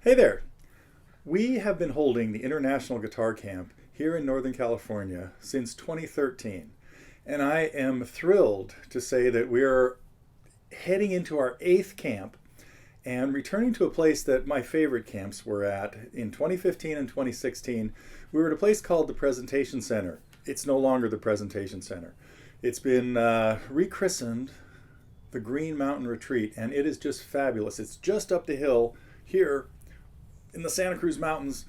Hey there! We have been holding the International Guitar Camp here in Northern California since 2013, and I am thrilled to say that we are heading into our eighth camp and returning to a place that my favorite camps were at. In 2015 and 2016, we were at a place called the Presentation Center. It's no longer the Presentation Center. It's been rechristened the Green Mountain Retreat, and it is just fabulous. It's just up the hill here in the Santa Cruz Mountains,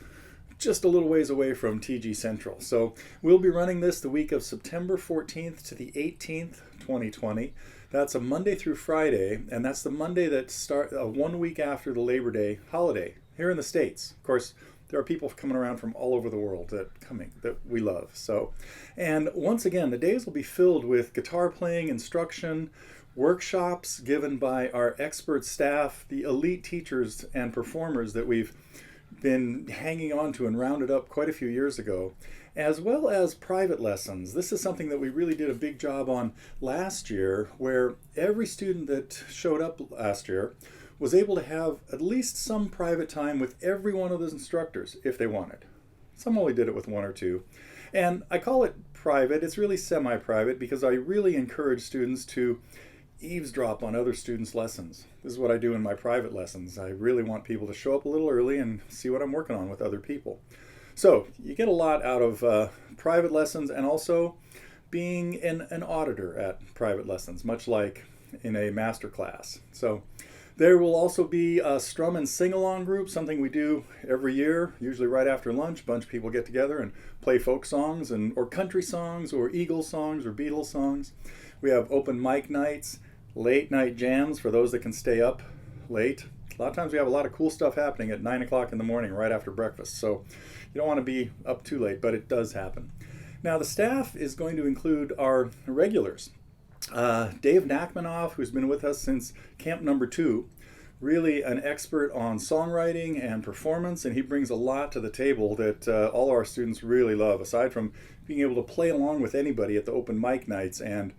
just a little ways away from TG Central. So we'll be running this the week of September 14th to the 18th, 2020. That's a Monday through Friday, and that's the Monday that start 1 week after the Labor Day holiday here in the States. Of course, there are people coming around from all over the world that we love. So, and once again, the days will be filled with guitar playing, instruction, workshops given by our expert staff, the elite teachers and performers that we've been hanging on to and rounded up quite a few years ago, as well as private lessons. This is something that we really did a big job on last year, where every student that showed up last year was able to have at least some private time with every one of those instructors if they wanted. Some only did it with one or two. And I call it private. It's really semi-private because I really encourage students to eavesdrop on other students' lessons. This is what I do in my private lessons. I really want people to show up a little early and see what I'm working on with other people. So you get a lot out of private lessons, and also being an auditor at private lessons, much like in a master class. So there will also be a strum and sing-along group, something we do every year, usually right after lunch. A bunch of people get together and play folk songs or country songs or Eagles songs or Beatles songs. We have open mic nights, late night jams for those that can stay up late. A lot of times we have a lot of cool stuff happening at 9 o'clock in the morning right after breakfast, so you don't want to be up too late, but it does happen. Now the staff is going to include our regulars. Dave Nachmanoff, who's been with us since camp number 2, really an expert on songwriting and performance, and he brings a lot to the table that all our students really love, aside from being able to play along with anybody at the open mic nights and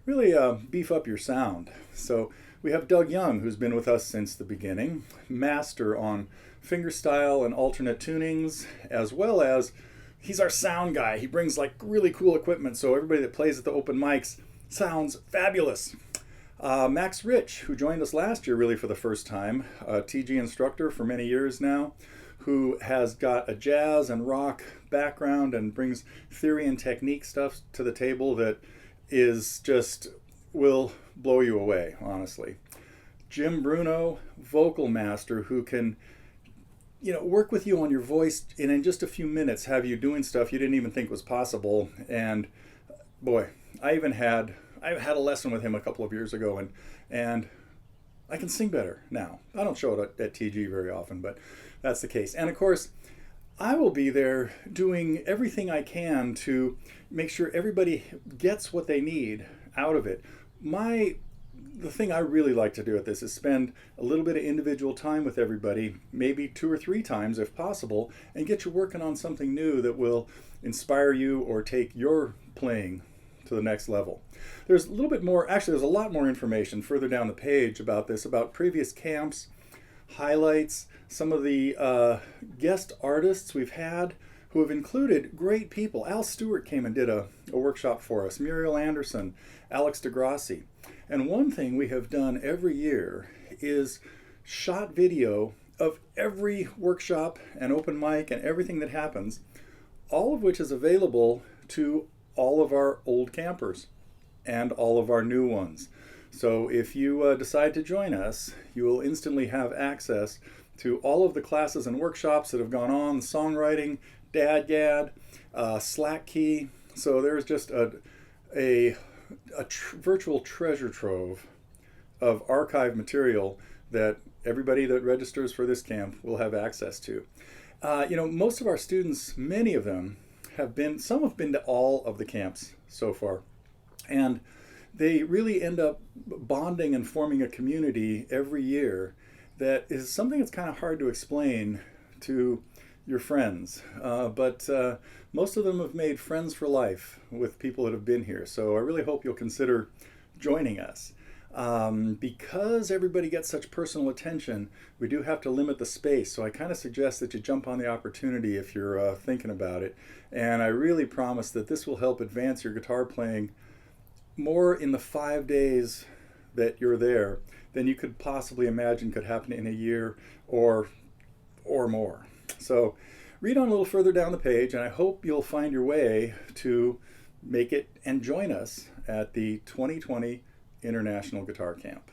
really beef up your sound. So we have Doug Young, who's been with us since the beginning, master on fingerstyle and alternate tunings, as well as he's our sound guy. He brings like really cool equipment, so everybody that plays at the open mics sounds fabulous. Max Rich, who joined us last year really for the first time, a TG instructor for many years now, who has got a jazz and rock background and brings theory and technique stuff to the table that is just will blow you away, honestly. Jim Bruno, vocal master, who can work with you on your voice and in just a few minutes have you doing stuff you didn't even think was possible. And boy, I had a lesson with him a couple of years ago, and I can sing better now. I don't show it at TG very often, but that's the case. And of course, I will be there doing everything I can to make sure everybody gets what they need out of it. The thing I really like to do at this is spend a little bit of individual time with everybody, maybe 2 or 3 times if possible, and get you working on something new that will inspire you or take your playing to the next level. There's a little bit more, actually there's a lot more information further down the page about this, about previous camps, highlights, some of the guest artists we've had who have included great people. Al Stewart came and did a workshop for us, Muriel Anderson, Alex DeGrassi. And one thing we have done every year is shot video of every workshop and open mic and everything that happens, all of which is available to all of our old campers and all of our new ones. So if you decide to join us, you will instantly have access to all of the classes and workshops that have gone on, songwriting, dadgad, slack key. So there's just a virtual treasure trove of archive material that everybody that registers for this camp will have access to. Most of our students, many of them, some have been to all of the camps so far. And they really end up bonding and forming a community every year that is something that's kind of hard to explain to your friends. But most of them have made friends for life with people that have been here. So I really hope you'll consider joining us. Because everybody gets such personal attention, we do have to limit the space. So I kind of suggest that you jump on the opportunity if you're thinking about it. And I really promise that this will help advance your guitar playing more in the 5 days that you're there than you could possibly imagine could happen in a year or more. So read on a little further down the page, and I hope you'll find your way to make it and join us at the 2020 International Guitar Camp.